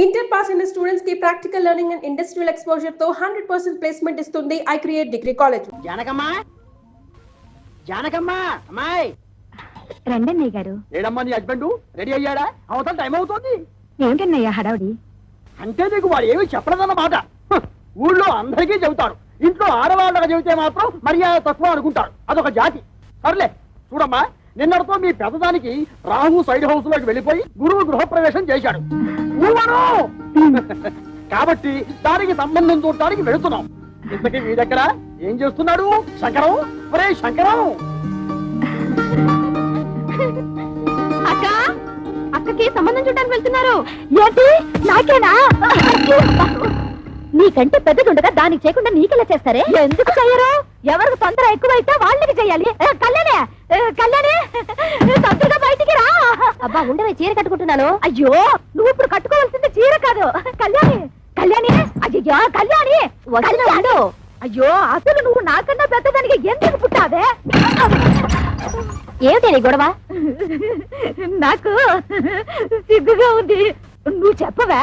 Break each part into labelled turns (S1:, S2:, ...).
S1: Inter pass in the students की practical learning and industrial exposure तो 100% placement इस्तुंदी I create degree college.
S2: జానకమ్మా జానకమ్మా అమ్మాయి
S3: రండన్నయ్య గారు.
S2: ఏడమ్మా నీ హస్బెండ్ రెడీ అయ్యాడా? అవతల టైం అవుతోంది.
S3: ఏమిటన్నయ్య హడావుడి?
S2: అంటే నీకు వాడు ఏమి చెప్పలేదన్నమాట. ఊళ్ళో అందరికీ చెబుతారు, ఇంట్లో ఆడవాళ్ళకి చెబితే మాత్రం మర్యాద తక్కువ అనుకుంటారు. అదొక జాతి. సర్లే చూడమ్మా, నిన్నటితో మీ పెద్దదానికి రాహు సైడ్ హౌస్ లోకి వెళ్ళిపోయి గురువు గృహప్రవేశం చేశాడు. కాబట్టి దానికి సంబంధం చూడటానికి వెళుతున్నాం. ఇంతకీ మీ దగ్గర ఏం చేస్తున్నాడు శంకరం? ఒరే శంకరం!
S3: అక్క, అక్కకి సంబంధం చూడడానికి వెళ్తున్నారు. ఏంటి నాకేనా? నీకంటే పెద్దదుండగా దానికి చేయకుండా నీకెలా చేస్తారే? ఎందుకు చెయ్యరు? ఎవరికి తొందర ఎక్కువైతే వాళ్ళకి చెయ్యాలి. కళ్యాణే కళ్యాణి, తొందరగా బయటికి రా. అబ్బా ఉండవే, చీర కట్టుకుంటున్నాను. అయ్యో, నువ్వు ఇప్పుడు కట్టుకోవాల్సింది చీర కాదు. కళ్యాణి కళ్యాణి, అయ్యో కళ్యాణి వస్తున్నాడు. అయ్యో, అసలు నువ్వు నాకన్నా పెద్దదానికి ఎందుకు పుట్టావే? ఏమిటి నీ గొడవ? నాకు సిగ్గుగా ఉంది. నువ్వు చెప్పవా?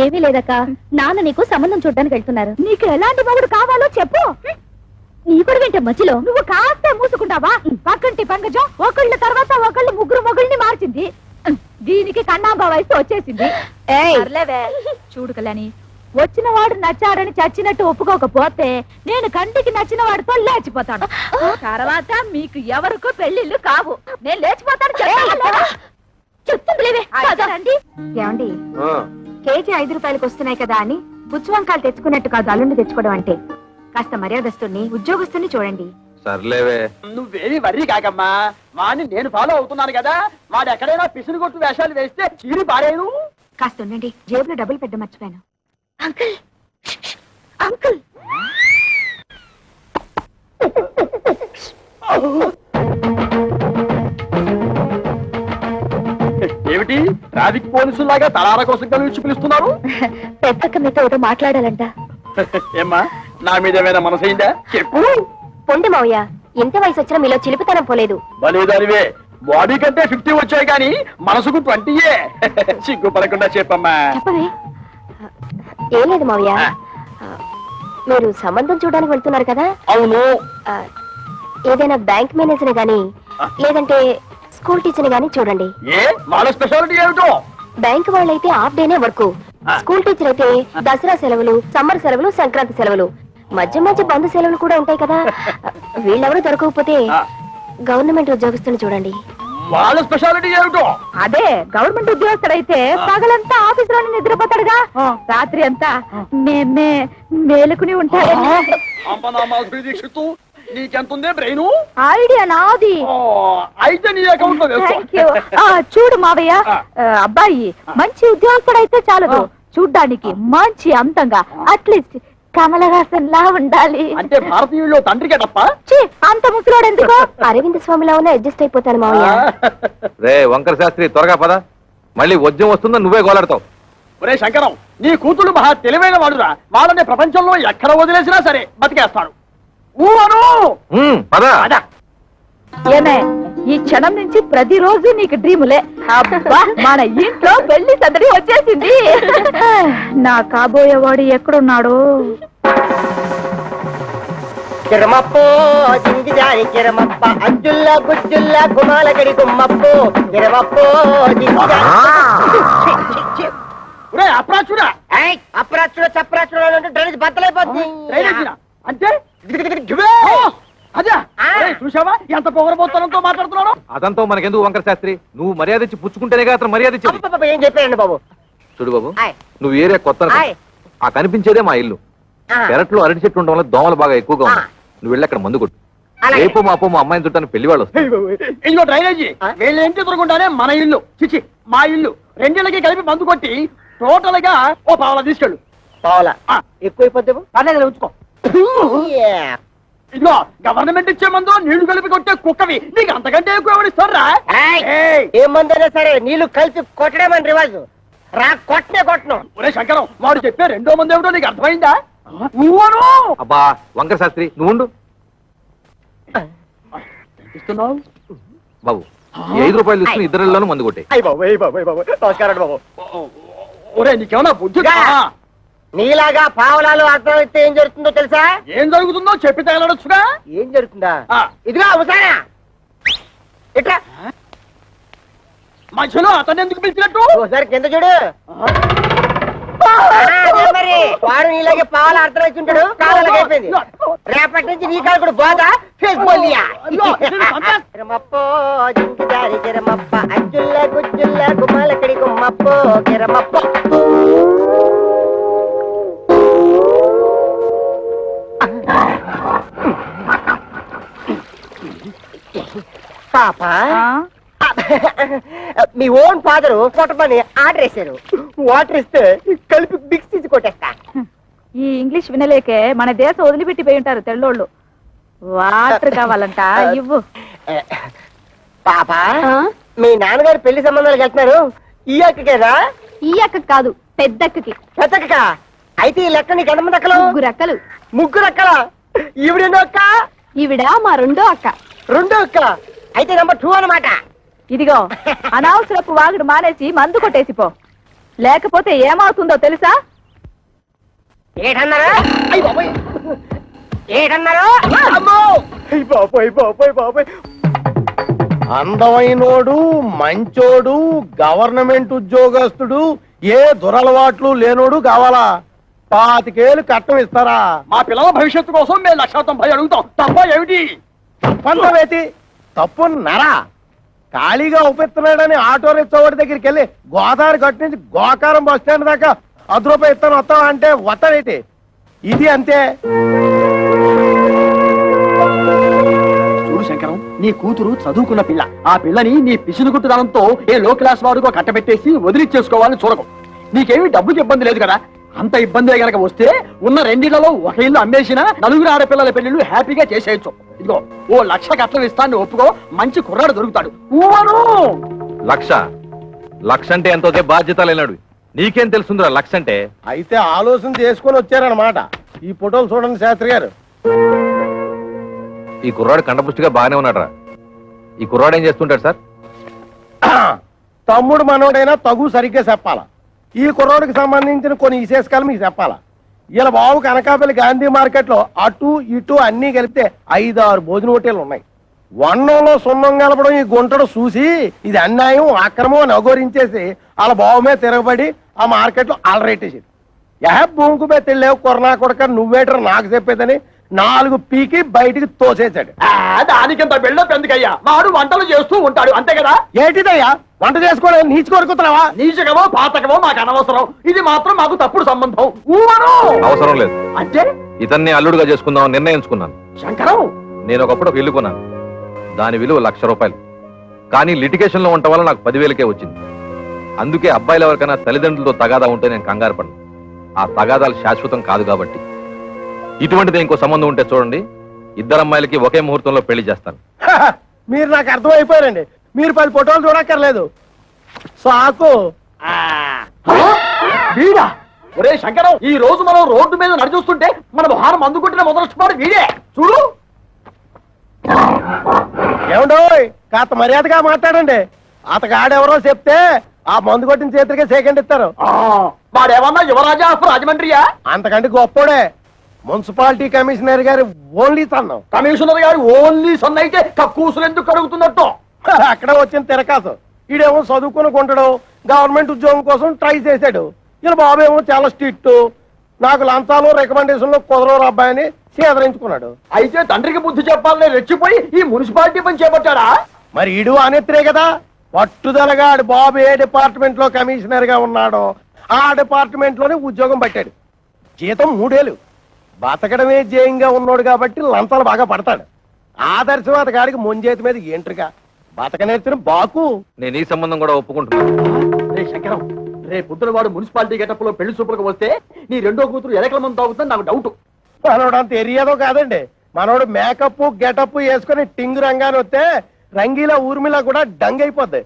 S3: ఏమీ లేదక్క, నాన్న నీకు సంబంధం చూడడానికి వెళ్తున్నారు. నీకు ఎలాంటి మొగుడు కావాలో చెప్పు. నీ కూడా వింటే మధ్యలో నువ్వు కాస్త మూసుకుంటావా? పక్కంటి పంకజం ఒకళ్ళ తర్వాత ఒకళ్ళు ముగ్గురు మొగుళ్ళని మార్చింది. దీనికి కన్నాంబా వయసు వచ్చేసింది. చూడు కళ్యాణి, వచ్చిన వాడు నచ్చాడని చచ్చినట్టు ఒప్పుకోకపోతే నేను కంటికి నచ్చిన వాడితో లేచిపోతాను. తర్వాత మీకు ఎవరికో పెళ్లిళ్ళు కావు. నేను లేచిపోతాను. ఏమండి, కేజీ 5 రూపాయలకు వస్తున్నాయి కదా అని పుచ్చువంకాయలు తెచ్చుకున్నట్టు కాదు అల్లుండి తెచ్చుకోవడం అంటే. కాస్త మర్యాదస్తుని ఉద్యోగస్తుని చూడండి.
S4: సర్లేవే,
S2: నువ్వేమి వర్రీ కాకమ్మా. వాడిని నేను ఫాలో అవుతున్నాను కదా. వాడు ఎక్కడైనా పిసులు కొట్టు వేషాలు వేస్తే చీరి పారేను.
S3: కాస్త ఉండండి, జేబులో డబ్బులు పెట్ట మర్చిపోయాను. అంకుల్ అంకుల్,
S2: ఏమిటి ట్రాఫిక్ పోలీసులాగా తలార కోసం కలిసి పిలుస్తున్నారు?
S3: పెద్దక్క మీతో ఒకటి మాట్లాడాలంట.
S2: ఏమ్మా, నా మీద ఏమైనా మనసైందా? చెప్పు.
S3: పొండి మావయ్య, ఇంత వయసు వచ్చినా మీలో చిలిపితనం పోలేదు.
S2: బలేదానివే, బాడీ కంటే 50 వచ్చాయి కానీ మనసుకు 20. సిగ్గుపడకుండా చెప్పమ్మా.
S3: చెప్పవే. ఏం లేదు మావయ్య, మీరు సంబంధం చూడడానికి వెళ్తున్నారు కదా.
S2: అవును.
S3: ఏదైనా బ్యాంక్ మేనేజర్ గాని లేదంటే స్కూల్ టీచర్ గాని చూడండి.
S2: ఏ వాళ్ళ స్పెషాలిటీ ఏమిటో?
S3: బ్యాంక్ వాళ్ళైతే హాఫ్ డేనే వర్క్. స్కూల్ టీచర్ అయితే దసరా సెలవులు, సమ్మర్ సెలవులు, సంక్రాంతి సెలవులు, మధ్య మధ్య బంధు సెలవులు కూడా ఉంటాయి కదా. వీళ్ళెవరూ దొరకకపోతే గవర్నమెంట్ ఉద్యోగస్తుని చూడండి.
S2: వాళ్ళ స్పెషాలిటీ ఏమిటో?
S3: అదే, గవర్నమెంట్ ఉద్యోగస్తుడైతే పగలంతా ఆఫీస్ లోనే నిద్రపోతాడుగా, రాత్రి అంతా మేలుకుని ఉంటాడు.
S2: దీక్షిత్తు, నీకెంతుందే బ్రెయిన్?
S3: ఐడియా నాది.
S2: అయితే నీ అకౌంట్ లో వేసుకో.
S3: చూడు మావయ్య, అబ్బాయి మంచి ఉద్యోగస్తుడైతే చాలదు, చూడ్డానికి మంచి అంతంగా, అట్లీస్ట్ కమలహాసన్ లా ఉండాలి.
S2: అంటే భారతీయుల్లో తండ్రికే తప్ప
S3: అంత ముసలోడు ఎందుకు? అరవింద్ స్వామిలా ఉన్న అడ్జస్ట్ అయిపోతాను మావయ్య.
S4: రే వంకర శాస్త్రి, త్వరగా పద, మళ్ళీ వద్యం వస్తుందో నువ్వే గోలాడతావు.
S2: ఒరే శంకరం, నీ కూతురు మహా తెలివైన వాడురా. వాళ్ళని ప్రపంచంలో ఎక్కడ వదిలేసినా సరే బతికేస్తాడు.
S3: ఏమే, ఈ క్షణం నుంచి ప్రతిరోజు నీకు డ్రీములే. అబ్బా, మన ఇంట్లో పెళ్లి సందడి వచ్చేసింది. నా కాబోయేవాడు ఎక్కడున్నాడు?
S5: కిరమప్పో జింగిజాయి కిరమప్ప, అజ్జుల్లా గుజ్జుల్లా గుమాలగడి గుమ్మప్పో, కిరమప్పో
S2: అప్రాచుడా
S5: అప్రాచుడు చప్రాచుడు డ్రైనేజ్ బద్దలైపోతుంది.
S2: అంటే అదే చూసావా ఎంత పొగరబోతనంతో మాట్లాడుతున్నాను?
S4: అదంతా మనకెందుకు వంకర శాస్త్రి, నువ్వు మర్యాద ఇచ్చి పుచ్చుకుంటేనే అతను మర్యాద ఇచ్చి.
S5: ఏం చెప్పారండి బాబు?
S4: చూడు బాబు, నువ్వు ఏరియా కొత్త, ఆ కనిపించేదే మా ఇల్లు. పెరట్లో అరటి చెట్టు ఉండడం వల్ల దోమలు బాగా ఎక్కువగా ఉన్నాయి. నువ్వు వెళ్ళి అక్కడ మందు కొట్టు. రేపు మాపో మా అమ్మాయిని చుట్టాను పెళ్లి వాళ్ళు వస్తారు.
S2: ఇదిగో డ్రైనేజీ, వీళ్ళ ఇంటి ఎదురుకుండానే మన ఇల్లు, చిచి మా ఇల్లు. రెండేళ్ళకి కలిపి మందు కొట్టి టోటల్ గా ఓ పావలా తీసుకెళ్ళు.
S5: పావలా ఎక్కువైపోద్దేమో,
S2: అదే ఉంచుకో. ఇదిగో గవర్నమెంట్ ఇచ్చే మందు నీళ్లు కలిపి కొట్టే కుక్కవి, నీకు అంతకంటే ఎక్కువ ఎవరిస్తారా?
S5: ఏ మందైనా సరే నీళ్లు కలిపి కొట్టడమని రివాజు. రా కొట్టనే కొట్టను.
S2: ఒరే శంకరం, వాడు చెప్పే రెండో మంది ఏమిటో నీకు అర్థమైందా?
S4: అబ్బా వంకర శాస్త్రి, నువ్వు ఉండు బాబు. 5 రూపాయలు తీసుకుని ఇద్దరిలోనూ మందు కొట్టే.
S5: నమస్కారం బాబు.
S2: ఒరే నీకేమన్నా బుద్ధి
S5: గా. నీలాగా పావలాలు అర్థం అయితే ఏం జరుగుతుందో తెలుసా?
S2: ఏం జరుగుతుందో చెప్పి తగలడొచ్చుగా.
S5: ఏం జరుగుతుందా?
S2: ఆ.
S5: ఇదిగా అవసానా ఇట్లా
S2: మధ్యలో అతను ఎందుకు పిలిచినట్టు?
S5: ఒకసారి కింద చూడు. అదే మరి వాడు నీలాగే పావాల అర్థం వచ్చి ఉంటాడు. కాలాలకు అయిపోయింది. రేపటి నుంచి నీ కాలు కూడా బాగా ఫేస్ బోలియా. కిరమప్పో జింకిదారి కిరమప్ప అజ్జుల్ల గుజ్జుల్ల గుమ్మలకడి గుమ్మప్పో కిరమప్పో. పాప మీ ఓన్ ఫాదరు కొట్టమని ఆర్డర్ వేశారు. వాటర్ ఇస్తే కలిపి మిక్స్ తీసి కొట్టేస్తా.
S3: ఈ ఇంగ్లీష్ వినలేకే మన దేశం వదిలిపెట్టిపోయి ఉంటారు తెల్లోళ్ళు. వాటర్ కావాలంట ఇవ్వు.
S5: పాప మీ నాన్నగారు పెళ్లి సంబంధాలకు వెళ్తున్నారు. ఈ అక్కకేనా?
S3: ఈ అక్క కాదు, పెద్దక్కకి.
S5: పెద్దక్క. అయితే ఈ లెక్క నీకు ఎంతమంది అక్కలు?
S3: ముగ్గురు అక్కలు.
S5: ముగ్గురు అక్కల. ఈవిడెన్నో అక్క?
S3: ఈవిడ మా రెండో అక్క.
S5: రెండో అక్కల. అయితే నెంబర్ 2 అన్నమాట.
S3: ఇదిగో అనవసరపు వాగుడు మానేసి మందు కొట్టేసిపో, లేకపోతే ఏమవుతుందో తెలుసా?
S5: ఏటన్నారా? అయ్య బాబోయ్. ఏటన్నారా? అమ్మో! అయ్య బాబోయ్ బాబోయ్ బాబోయ్.
S6: అందమైనోడు, మంచోడు, గవర్నమెంట్ ఉద్యోగస్తుడు, ఏ దురలవాట్లు లేనోడు కావాలా? 25 ఏళ్ళు కట్టం ఇస్తారా?
S2: మా పిల్లల భవిష్యత్తు కోసం మేము 190 అడుగుతాం. తప్ప ఏమిటి?
S6: తప్పందవేతి తప్పు నరా. ఖాళీగా ఉపయోగిస్తున్నాడని ఆటో రిక్షావాడి దగ్గరికి వెళ్ళి గోదావరి గట్టు నుంచి గోకారం బస్ స్టాండ్ దాకా 10 రూపాయలు ఇస్తాను వస్తావా అంటే వస్తాడేటి? ఇది అంతే.
S2: చూడు శంకరం, నీ కూతురు చదువుకున్న పిల్ల. ఆ పిల్లని నీ పిసినుగుట్టుదనంతో ఏ లో క్లాస్ వాడుకో కట్టబెట్టేసి వదిలిచ్చేసుకోవాలని చూడకు. నీకేమీ డబ్బుకి ఇబ్బంది లేదు కదా. అంత ఇబ్బంది గనక వస్తే ఉన్న 2 ఇళ్లలో ఒక ఇల్లు అమ్మేసినా 4 ఆడపిల్లల పెళ్లిళ్ళు హ్యాపీగా చేసేయచ్చు. ఇదిగో ఓ 1,00,000 కట్నం ఇస్తాను ఒప్పుకో, మంచి కుర్రాడు దొరుకుతాడు. ఊవను
S4: 1,00,000 అంటే ఎంతో బాధ్యత లేనాడు. నీకేం తెలుసుందిరా 1,00,000 అంటే?
S6: అయితే ఆలోచన చేసుకొని వచ్చారనమాట. ఈ ఫోటోలు చూడండి శాస్త్రి గారు.
S4: ఈ కుర్రాడు కండపుష్టిగా బాగానే ఉన్నాడురా. ఈ కుర్రాడు ఏం చేస్తుంటాడు సార్?
S6: తమ్ముడు మనోడైనా తగు సరిగ్గా చెప్పాలా. ఈ కుర్రోడికి సంబంధించిన కొన్ని విశేషకాలు మీకు చెప్పాలా. ఇలా బాబు కనకాపల్లి గాంధీ మార్కెట్ లో అటు ఇటు అన్ని కలిపితే 5-6 భోజన హోటళ్లు ఉన్నాయి. వన్నంలో సున్నం కలపడం ఈ గుంటడు చూసి ఇది అన్యాయం అక్రమం అని అఘోరించేసి వాళ్ళ బాబు మీద తిరగబడి ఆ మార్కెట్ లో అలరేటేసాడు. భూమికి మీద తెలియవు కొరనా కొడక నువ్వేటర్ నాకు చెప్పేదని 4 పీకి బయటికి తోసేశాడు.
S2: దానికింత బిల్డప్ ఎందుకయ్యా? వాడు వంటలు చేస్తూ ఉంటాడు అంతే కదా.
S6: ఏంటిదయ్యా వంట చేసుకోవడం నీచి కొరుకుతున్నావా?
S2: నీచకమో పాతకమో మాకు అనవసరం. ఇది మాత్రం మాకు తప్పుడు సంబంధం. ఊవను
S4: అవసరం లేదు.
S2: అంటే
S4: ఇతన్ని అల్లుడుగా చేసుకుందాం నిర్ణయించుకున్నాను.
S2: శంకరం,
S4: నేను ఒకప్పుడు ఒక ఇల్లు కొన్నాను. దాని విలువ 1,00,000 రూపాయలు. కానీ లిటిగేషన్ లో ఉండటం వల్ల నాకు 10,000కే వచ్చింది. అందుకే అబ్బాయిలు ఎవరికైనా తల్లిదండ్రులతో తగాదా ఉంటే నేను కంగారు పడను. ఆ తగాదాలు శాశ్వతం కాదు కాబట్టి. ఇటువంటిది ఇంకో సంబంధం ఉంటే చూడండి, 2 అమ్మాయిలకి ఒకే ముహూర్తంలో పెళ్లి చేస్తాను.
S6: మీరు నాకు అర్థమైపోయారండి. మీరు 10 ఫోటోలు చూడక్కర్లేదు. సాకు.
S2: వీడా? ఒరే శంకరం, ఈ రోజు మనం రోడ్డు మీద నడిచూస్తుంటే మన మొహారం మందు కొట్టిన మొదలొచ్చిపోడు వీడే. చూడు.
S6: ఏమండోయ్ కాస్త మర్యాదగా మాట్లాడండి. అతగాడెవరో చెప్తే ఆ మందు కొట్టిన చేతులకే సెకండ్ ఇస్తారు.
S2: వాడేమన్నా యువరాజా ఆఫ్ రాజమండ్రియా?
S6: అంతకంటే గొప్పోడే. మున్సిపాలిటీ కమిషనర్ గారి ఓన్లీ సన్నం.
S2: కమిషనర్ గారు ఓన్లీ సన్ అయితే కక్కూసులు ఎందుకు కడుగుతున్నట్టు?
S6: అక్కడ వచ్చిన తిరకాసు. ఈడేమో చదువుకుని కొంటాడు, గవర్నమెంట్ ఉద్యోగం కోసం ట్రై చేశాడు. ఇలా బాబేమో చాలా స్ట్రిక్ట్. నాకు లంచాలు రికమెండేషన్లు కుదరవు అబ్బాయిని సేదరించుకున్నాడు.
S2: అయితే తండ్రికి బుద్ధి చెప్పాలని రెచ్చిపోయి ఈ మున్సిపాలిటీ పని చేపట్టాడా?
S6: మరి ఈడు అనేత్రే కదా. పట్టుదలగా ఆడు బాబు ఏ డిపార్ట్మెంట్ లో కమిషనర్ గా ఉన్నాడో ఆ డిపార్ట్మెంట్ లోనే ఉద్యోగం పట్టాడు. జీతం 3 ఏళ్ళు. బతకడమే జయంగా ఉన్నాడు కాబట్టి లంచాలు బాగా పడతాడు. ఆదర్శవాద గారికి ముంజేతి మీద ఏంట్రుగా బతక నేర్చిన బాకు.
S4: నేను ఈ సంబంధం కూడా ఒప్పుకుంటున్నాను.
S2: రే శంకరం, రే పుత్రుడు వాడు మున్సిపాలిటీ గెటప్ లో పెళ్లి చూపులకు వస్తే నీ రెండో కూతురు ఎలకల మంది తాగుతుంది నాకు డౌట్.
S6: మనోడు అంత ఎరియాదో కాదండి. మనోడు మేకప్ గెటప్ వేసుకుని టింగు రంగాన్ని వస్తే రంగీలా ఊర్మిలా కూడా డంగ్ అయిపోద్ది.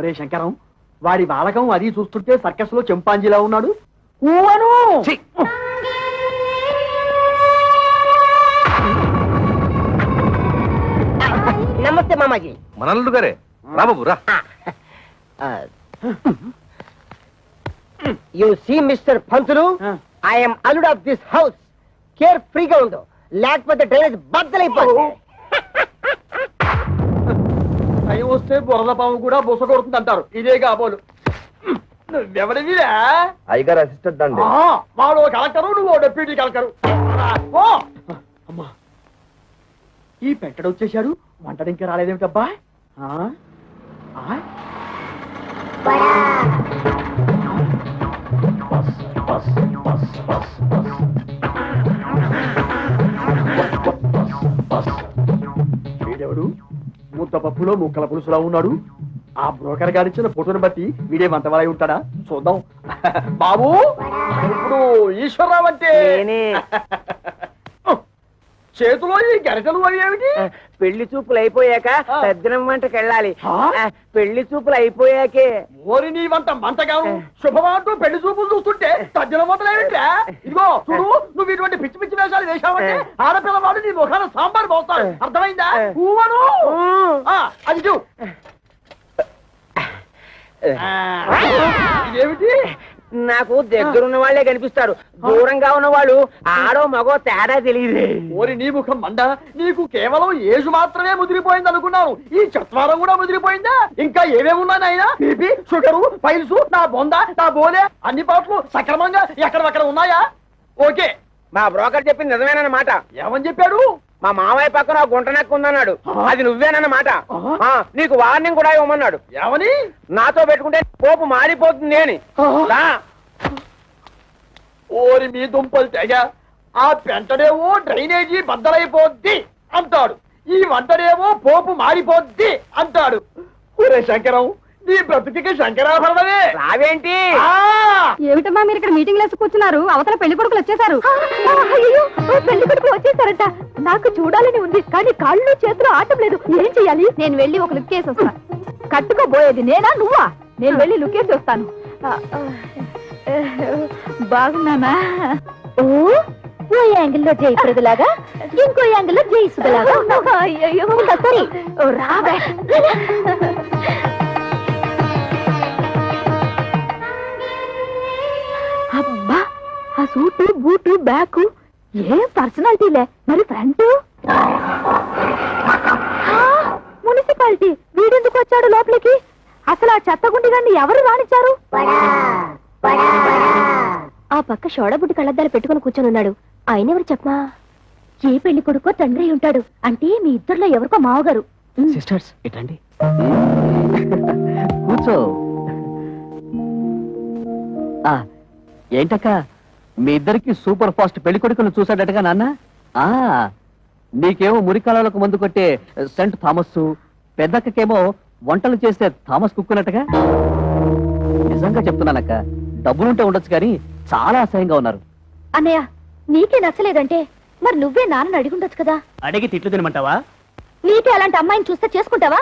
S2: ఒరే శంకరం, వాడి బాలకం అది చూస్తుంటే సర్కస్ లో చింపాంజీలా ఉన్నాడు. ఊవను
S4: ఛీ!
S5: నమస్తే మామాజీ.
S4: మనల్లుడు గారే రా బాబు రా.
S5: You see mister Pantulu, I'm అల్లుడ్ ఆఫ్ దిస్ హౌస్. కేర్ ఫ్రీగా ఉండు, లేకపోతే డ్రైనేజ్ బద్దలైపోతుంది.
S2: టైం వస్తే బురద పాము కూడా బుస కొడుతుంది అంటారు. ఇదే కాబోలు. నువ్వెవడివిరా?
S4: అయ్యగారు అసిస్టెంట్ అండి.
S2: వాడు కలెక్టరు, నువ్వు డెప్యూటీ కలెక్టరు. ఓ అమ్మా, ఈ పెట్టడు వచ్చేశాడు. వంటడు ఇంకా రాలేదేమిటబ్బా? వీడెవడు? ముద్ద పప్పులో ముక్కల పులుసులా ఉన్నాడు. ఆ బ్రోకర్ గారిచ్చిన ఫోటోని బట్టి వీడే మంతవాలై ఉంటాడా? చూద్దాం. బాబు, ఇప్పుడు ఈశ్వరరావు అంటే చేతిలో ఈ గరిటలు అవి ఏమిటి?
S5: పెళ్లి చూపులు అయిపోయాక సజ్జనం వంటకి వెళ్ళాలి. పెళ్లి చూపులు అయిపోయాకే.
S2: ఓరి నీ వంట మంటగాను శుభమాటూ పెళ్లి చూపులు చూస్తుంటే తజ్జన వంటలేమిట్రా? ఇదిగో చూడు, నువ్వు ఇటువంటి పిచ్చి పిచ్చి వేషాలు వేశావంటే ఆడపిల్లవాడు నీ ముఖాన సాంబార్ పోస్తాడు. అర్థమైందా? ఊవను అది చూ. ఇదేమిటి?
S5: నాకు దగ్గరున్న వాళ్ళే కనిపిస్తారు, దూరంగా ఉన్న వాళ్ళు ఆడో మగో తేడా తెలియదు.
S2: ఓరి నీ ముఖం మండ, నీకు కేవలం ఏజు మాత్రమే ముదిరిపోయింది అనుకున్నాను. ఈ చత్వారం కూడా ముదిరిపోయిందా? ఇంకా ఏమేమి ఉన్నాయి ఆయన? బీపీ, షుగరు, ఫైల్స్, నా బొంద, నా బోలే అన్ని పాటలు సక్రమంగా ఎక్కడక్కడ ఉన్నాయా? ఓకే,
S5: మా బ్రోకర్ చెప్పింది నిజమేనన్నమాట.
S2: ఏమని చెప్పాడు?
S5: మా మామయ్య పక్కన గుంట నక్కు ఉందన్నాడు. అది నువ్వేనన్నమాట. నీకు వార్నింగ్ కూడా ఇవ్వమన్నాడు.
S2: ఏమని?
S5: నాతో పెట్టుకుంటే పోపు మారిపోతుంది అని.
S2: ఓరి మీ దుంపలు తెగ, ఆ పెంటడేమో డ్రైనేజీ బద్దలైపోద్ది అంటాడు, ఈ వంటడేమో పోపు మారిపోద్ది అంటాడు. ఒరే శంకరం, నీ బ్రతుకి శంకరాభరణమే.
S5: రావేంటి?
S3: ఏమిటమ్మా మీరు ఇక్కడ మీటింగ్ లేసి కూర్చున్నారు? అవతల పెళ్లి కొడుకులు వచ్చేసారు. పెళ్లి కొడుకులు వచ్చేసారట. నాకు చూడాలని ఉంది, కానీ కాళ్ళు చేతులు ఆటం లేదు. ఏం చెయ్యాలి? నేను వెళ్ళి ఒక లుక్ వేసి వస్తాను. కట్టుకోబోయేది నేనా నువ్వా? నేను వెళ్ళి లుక్ వేసి వస్తాను. బాగున్నానా? ఓ యాంగిల్లో జయప్రదలాగా, ఇంకో యాంగిల్లో జయసులాగా. అయ్యో సరే రావే. అబ్బా, ఆ సూటు బూటు బ్యాగు ఏం పర్సనాలిటీలే. మరి ఫ్రంట్ మున్సిపాలిటీ. వీడెందుకు వచ్చాడు లోపలికి? అసలు ఆ చెత్తగుండి గారిని ఎవరు రానిచ్చారు? ఆ పక్క షోడబుడ్డి కళ్ళద్దాలు పెట్టుకుని కూర్చొని ఉన్నాడు. ఆయన ఎవరు చెప్పమా? ఏ పెళ్లి కొడుకో తండ్రి ఉంటాడు. అంటే మీ ఇద్దరులో ఎవరికో మావగారు.
S2: సిస్టర్స్ ఇటండి, కూర్చో. ఏంటక్క, మీ ఇద్దరికి సూపర్ ఫాస్ట్ పెళ్లి కొడుకును చూసాడటగా నాన్న? నీకేమో మురికాలకు మందు కొట్టే సెంట్ థామస్, పెద్దక్కకేమో వంటలు చేసే థామస్ కుక్కునట్టుగా. నిజంగా చెప్తున్నానక్క, డబ్బులుంటే ఉండొచ్చు కానీ చాలా అసహ్యంగా ఉన్నారు.
S3: అన్నయ్య, నీకే నచ్చలేదంటే మరి నువ్వే నాన్నని అడిగి ఉండొచ్చు కదా.
S2: అడిగి తిట్లు తినమంటావా?
S3: నీకే అలాంటి అమ్మాయిని చూస్తే చేసుకుంటావా?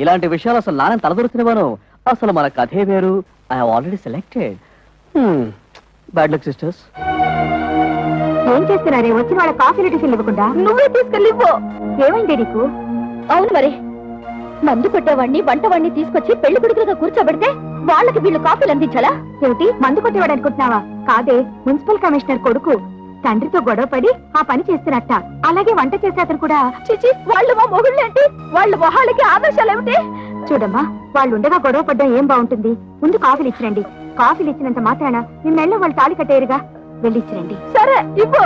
S2: ఇలాంటి విషయాలు అసలు నాన్న తలదొరుతున్నవాను. అసలు మన కథే వేరు. I have already selected. Bad luck sisters.
S3: ఏం చేస్తున్నారే? వచ్చిన వాళ్ళ కాఫీ టిఫిన్ ఇవ్వకుండా నువ్వే తీసుకెళ్ళి ఇవ్వు. ఏమైంది నీకు? అవును మరి, మందు కొట్టేవాడిని వంటవాడిని తీసుకొచ్చి పెళ్లి కొడుకులుగా కూర్చోబెడితే వాళ్ళకి వీళ్ళు కాఫీలు అందించాలా? ఏమిటి, మందు కొట్టేవాడు అనుకుంటున్నావా? కాదే, మున్సిపల్ కమిషనర్ కొడుకు తండ్రితో గొడవపడి ఆ పని చేస్తున్నట్ట. అలాగే వంట చేసే అతను కూడా. చిచి, వాళ్ళు మా మొగుళ్ళేంటి? వాళ్ళ మొహాలకి ఆదర్శాలు ఏమిటి? చూడమ్మా, వాళ్ళు ఉండగా గొడవ పడ్డం ఏం బాగుంటుంది? ముందు కాఫీలు ఇచ్చిరండి. కాఫీలు ఇచ్చినంత మాత్రాన నిన్నెళ్ళ వాళ్ళు తాళి కట్టేరుగా. వెళ్ళిచ్చిరండి. సరే ఇవ్వు.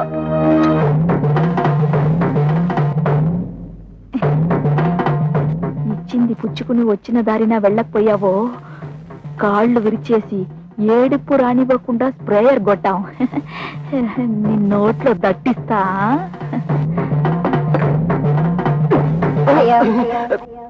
S3: ఇచ్చింది పుచ్చుకుని వచ్చిన దారిన వెళ్ళకపోయావో కాళ్ళు విరిచేసి ఏడుపు రానివ్వకుండా స్ప్రేయర్ కొట్టాం. నీ నోట్లో దట్టిస్తా.